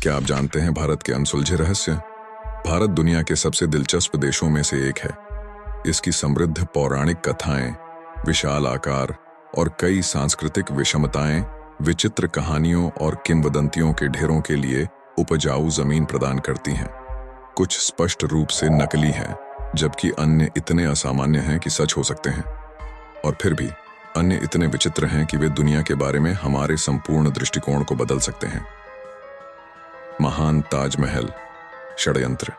क्या आप जानते हैं भारत के अनसुलझे रहस्य? भारत दुनिया के सबसे दिलचस्प देशों में से एक है। इसकी समृद्ध पौराणिक कथाएं, विशाल आकार और कई सांस्कृतिक विषमताएं विचित्र कहानियों और किंवदंतियों के ढेरों के लिए उपजाऊ जमीन प्रदान करती हैं। कुछ स्पष्ट रूप से नकली हैं, जबकि अन्य इतने असामान्य हैं कि सच हो सकते हैं। और फिर भी अन्य इतने विचित्र हैं कि वे दुनिया के बारे में हमारे संपूर्ण दृष्टिकोण को बदल सकते हैं। महान ताजमहल षड्यंत्र।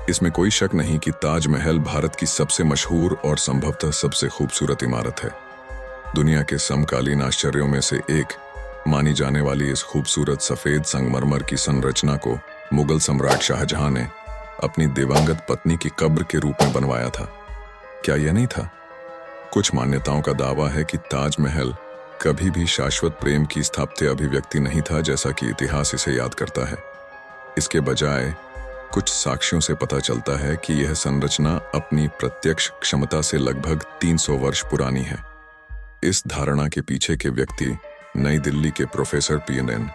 इसमें कोई शक नहीं कि ताजमहल भारत की सबसे मशहूर और संभवतः सबसे खूबसूरत इमारत है। दुनिया के समकालीन आश्चर्यों में से एक मानी जाने वाली इस खूबसूरत सफेद संगमरमर की संरचना को मुगल सम्राट शाहजहां ने अपनी दिवंगत पत्नी की कब्र के रूप में बनवाया था। क्या यह नहीं था? कुछ मान्यताओं का दावा है कि ताजमहल कभी भी शाश्वत प्रेम की स्थापत्य अभिव्यक्ति नहीं था, जैसा कि इतिहास इसे याद करता है। इसके बजाय कुछ साक्ष्यों से पता चलता है कि यह संरचना अपनी प्रत्यक्ष क्षमता से लगभग 300 वर्ष पुरानी है। इस धारणा के पीछे के व्यक्ति नई दिल्ली के प्रोफेसर पीएन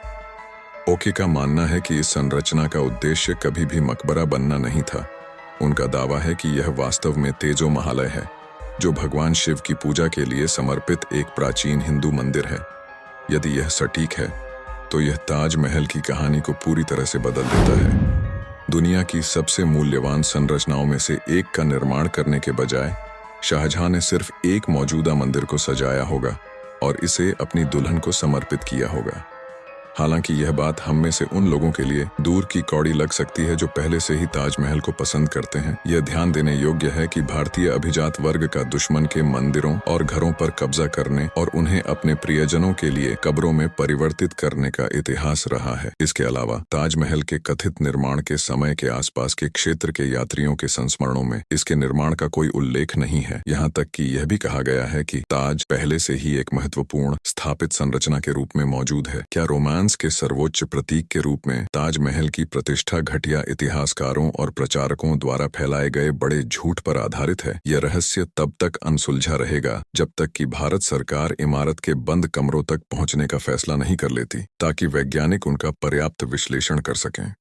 ओके का मानना है कि इस संरचना का उद्देश्य कभी भी मकबरा बनना नहीं था। उनका दावा है कि यह वास्तव में तेजो महालय है, जो भगवान शिव की पूजा के लिए समर्पित एक प्राचीन हिंदू मंदिर है। यदि यह सटीक है तो यह ताजमहल की कहानी को पूरी तरह से बदल देता है। दुनिया की सबसे मूल्यवान संरचनाओं में से एक का निर्माण करने के बजाय शाहजहां ने सिर्फ एक मौजूदा मंदिर को सजाया होगा और इसे अपनी दुल्हन को समर्पित किया होगा। हालांकि यह बात हम में से उन लोगों के लिए दूर की कौड़ी लग सकती है जो पहले से ही ताजमहल को पसंद करते हैं। यह ध्यान देने योग्य है कि भारतीय अभिजात वर्ग का दुश्मन के मंदिरों और घरों पर कब्जा करने और उन्हें अपने प्रियजनों के लिए कब्रों में परिवर्तित करने का इतिहास रहा है। इसके अलावा ताजमहल के कथित निर्माण के समय के आसपास के क्षेत्र के यात्रियों के संस्मरणों में इसके निर्माण का कोई उल्लेख नहीं है। यहाँ तक कि यह भी कहा गया है कि ताज पहले से ही एक महत्वपूर्ण स्थापित संरचना के रूप में मौजूद है। क्या रोमांस के सर्वोच्च प्रतीक के रूप में ताजमहल की प्रतिष्ठा घटिया इतिहासकारों और प्रचारकों द्वारा फैलाए गए बड़े झूठ पर आधारित है? यह रहस्य तब तक अनसुलझा रहेगा जब तक कि भारत सरकार इमारत के बंद कमरों तक पहुंचने का फैसला नहीं कर लेती, ताकि वैज्ञानिक उनका पर्याप्त विश्लेषण कर सकें।